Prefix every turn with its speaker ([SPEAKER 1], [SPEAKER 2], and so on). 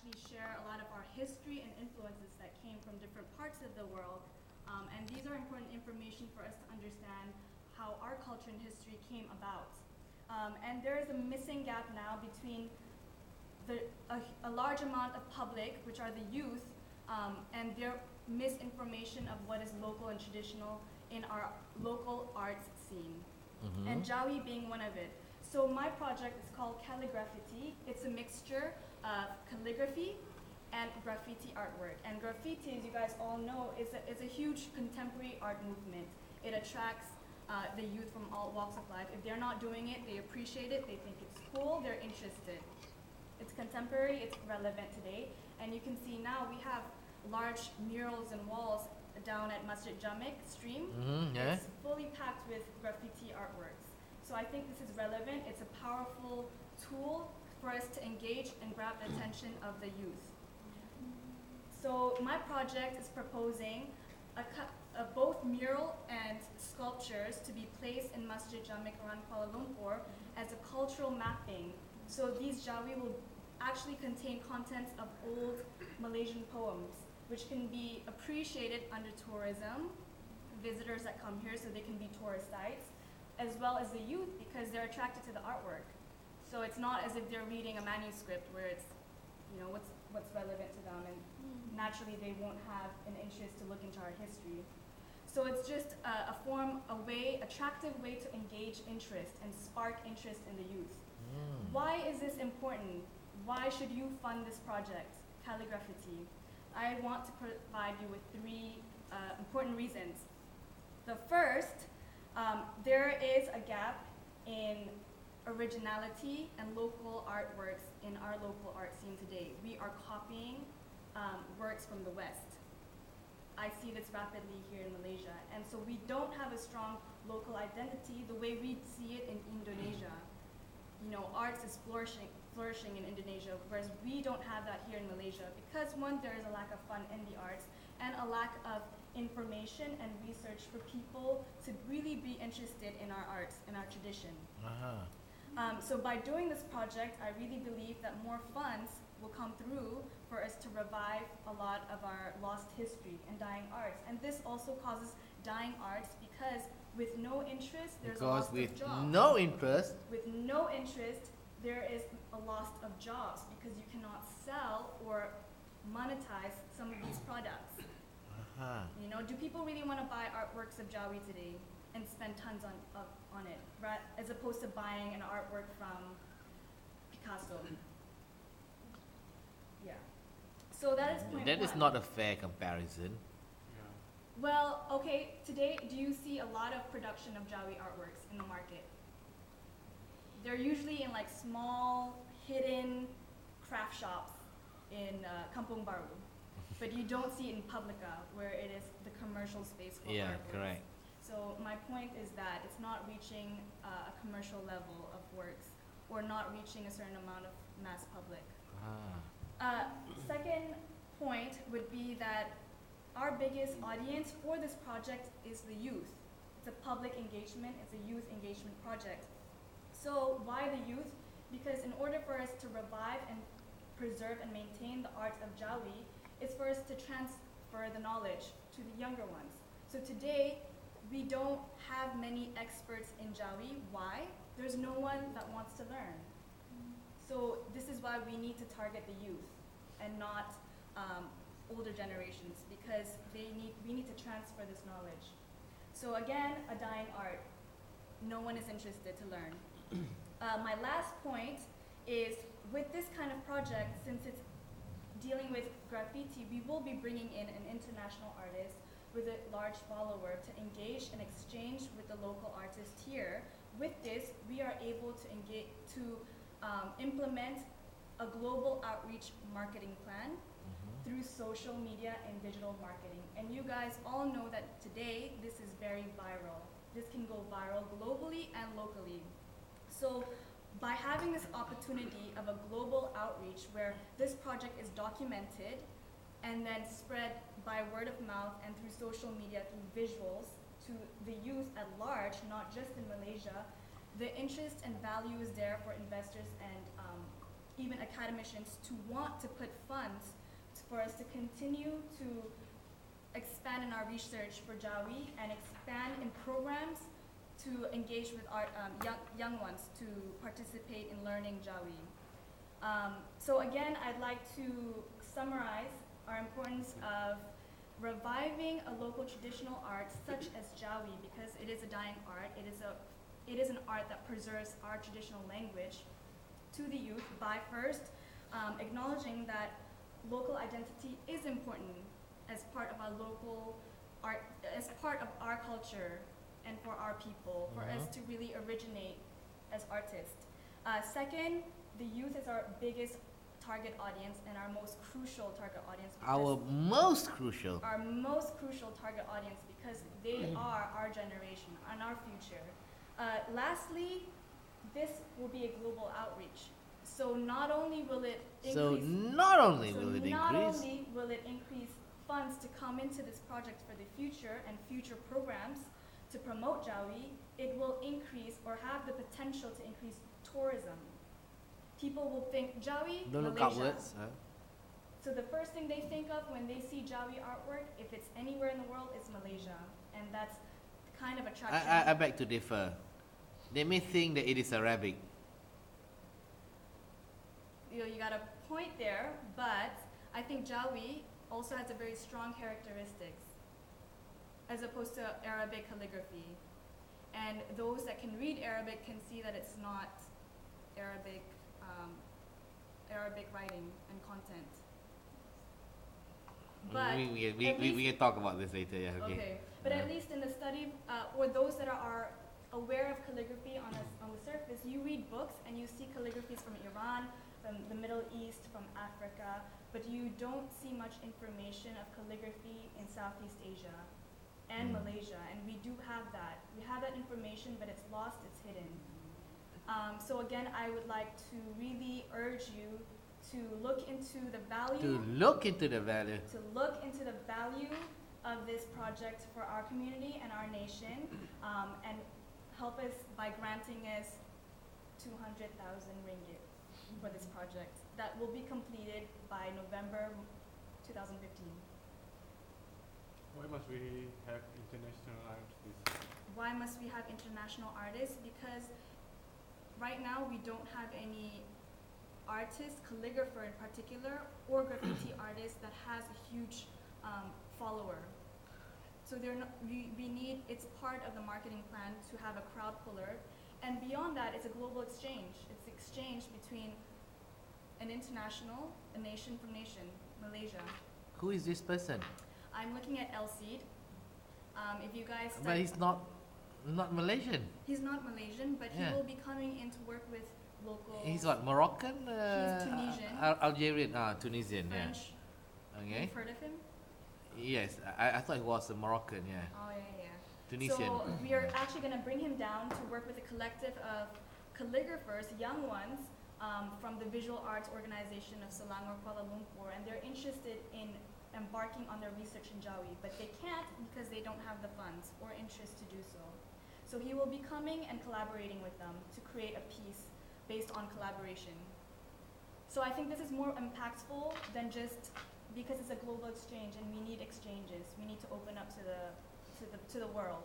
[SPEAKER 1] actually share a lot of our history and influences that came from different parts of the world. And these are important information for us to understand how our culture and history came about. And there is a missing gap now between a large amount of public, which are the youth, and their misinformation of what is local and traditional in our local arts scene. And Jawi being one of it. So my project is called Calligraffiti. It's a mixture of calligraphy and graffiti artwork. And graffiti, as you guys all know, is a huge contemporary art movement. It attracts the youth from all walks of life. If they're not doing it, they appreciate it, they think it's cool, they're interested. It's contemporary, it's relevant today. And you can see now we have large murals and walls down at Masjid Jamek stream. It's fully packed with graffiti artworks. So I think this is relevant. It's a powerful tool for us to engage and grab the attention of the youth. So my project is proposing both mural and sculptures to be placed in Masjid Jamek around Kuala Lumpur as a cultural mapping. So these Jawi will actually contain contents of old Malaysian poems, which can be appreciated under tourism, visitors that come here so they can be tourist sites, as well as the youth because they're attracted to the artwork. So it's not as if they're reading a manuscript where it's, what's relevant to them, and naturally they won't have an interest to look into our history. So it's just attractive way to engage interest and spark interest in the youth. Why is this important? Why should you fund this project, Calligraffiti? I want to provide you with three important reasons. The first, there is a gap in originality and local artworks in our local art scene today. We are copying works from the West. I see this rapidly here in Malaysia. And so we don't have a strong local identity the way we see it in Indonesia. Arts is flourishing in Indonesia, whereas we don't have that here in Malaysia because one, there is a lack of fun in the arts and a lack of information and research for people to really be interested in our arts and our tradition. So by doing this project, I really believe that more funds will come through for us to revive a lot of our lost history and dying arts. And this also causes dying arts because with no interest, there's a loss of jobs. With no interest, there is a loss of jobs because you cannot sell or monetize some of these products. Do people really want to buy artworks of Jawi today and spend tons on it, right? As opposed to buying an artwork from Picasso? Yeah. So that is point
[SPEAKER 2] That
[SPEAKER 1] one.
[SPEAKER 2] is not a fair comparison.
[SPEAKER 1] Well, okay, today, do you see a lot of production of Jawi artworks in the market? They're usually in like small, hidden craft shops in Kampung Baru. But you don't see it in Publica, where it is the commercial space for artworks.
[SPEAKER 2] Correct.
[SPEAKER 1] So my point is that it's not reaching a commercial level of works or not reaching a certain amount of mass public. Second point would be that our biggest audience for this project is the youth. It's a public engagement, it's a youth engagement project. So why the youth? Because in order for us to revive and preserve and maintain the arts of Jawi, it's for us to transfer the knowledge to the younger ones. So today, we don't have many experts in Jawi. Why? There's no one that wants to learn. So this is why we need to target the youth and not older generations because we need to transfer this knowledge. So again, a dying art. No one is interested to learn. My last point is with this kind of project, since it's dealing with graffiti, we will be bringing in an international artist with a large follower to engage and exchange with the local artist here. With this, we are able to implement a global outreach marketing plan through social media and digital marketing. And you guys all know that today, this is very viral. This can go viral globally and locally. So by having this opportunity of a global outreach where this project is documented and then spread by word of mouth and through social media, through visuals, to the youth at large, not just in Malaysia, the interest and value is there for investors and even academicians to want to put funds for us to continue to expand in our research for Jawi and expand in programs to engage with our young ones to participate in learning Jawi. So again, I'd like to summarize our importance of reviving a local traditional art such as Jawi, because it is a dying art. It is an art that preserves our traditional language to the youth by first acknowledging that local identity is important as part of our local art, as part of our culture and for our people, for us to really originate as artists. Second, the youth is our biggest target audience and our most crucial target audience.
[SPEAKER 2] Our most crucial.
[SPEAKER 1] Our most crucial target audience, because they are our generation and our future. Lastly, this will be a global outreach. So not only will it increase funds to come into this project for the future and future programs to promote Jawi, it will increase or have the potential to increase tourism. People will think Jawi,
[SPEAKER 2] Don't look
[SPEAKER 1] Malaysia.
[SPEAKER 2] upwards. Huh?
[SPEAKER 1] So the first thing they think of when they see Jawi artwork, if it's anywhere in the world, it's Malaysia. And that's kind of attraction.
[SPEAKER 2] I beg to differ. They may think that it is Arabic.
[SPEAKER 1] You got a point there, but I think Jawi also has a very strong characteristics as opposed to Arabic calligraphy. And those that can read Arabic can see that it's not Arabic writing and content. But
[SPEAKER 2] we can talk about this later. Yeah. Okay.
[SPEAKER 1] But at least in the study, or those that are aware of calligraphy on the surface, you read books and you see calligraphies from Iran, from the Middle East, from Africa, but you don't see much information of calligraphy in Southeast Asia and Malaysia, and we do have that. We have that information, but it's lost, it's hidden. So again, I would like to really urge you to look into the value.
[SPEAKER 2] To look into the value
[SPEAKER 1] Of this project for our community and our nation, and help us by granting us 200,000 ringgit for this project that will be completed by November 2015.
[SPEAKER 3] Why must we have international artists?
[SPEAKER 1] Why must we have international artists? Because right now we don't have any artist, calligrapher in particular, or graffiti artist that has a huge follower. So we need, it's part of the marketing plan to have a crowd puller. And beyond that, it's a global exchange. It's exchange between an international, a nation from nation, Malaysia.
[SPEAKER 2] Who is this person?
[SPEAKER 1] I'm looking at El Cid. If you guys study,
[SPEAKER 2] But he's not Malaysian.
[SPEAKER 1] He's not Malaysian, but
[SPEAKER 2] Yeah.
[SPEAKER 1] he will be coming in to work with local.
[SPEAKER 2] He's what, Moroccan?
[SPEAKER 1] He's Tunisian.
[SPEAKER 2] Algerian, Tunisian,
[SPEAKER 1] French.
[SPEAKER 2] yeah. Okay.
[SPEAKER 1] You've heard of him?
[SPEAKER 2] Yes, I thought he was a Moroccan, yeah.
[SPEAKER 1] Oh yeah.
[SPEAKER 2] Tunisian.
[SPEAKER 1] So we are actually going to bring him down to work with a collective of calligraphers, young ones, from the Visual Arts Organization of Selangor, Kuala Lumpur, and they're interested in embarking on their research in Jawi, but they can't because they don't have the funds or interest to do so. So he will be coming and collaborating with them to create a piece based on collaboration. So I think this is more impactful than just because it's a global exchange and we need exchanges. We need to open up to the world.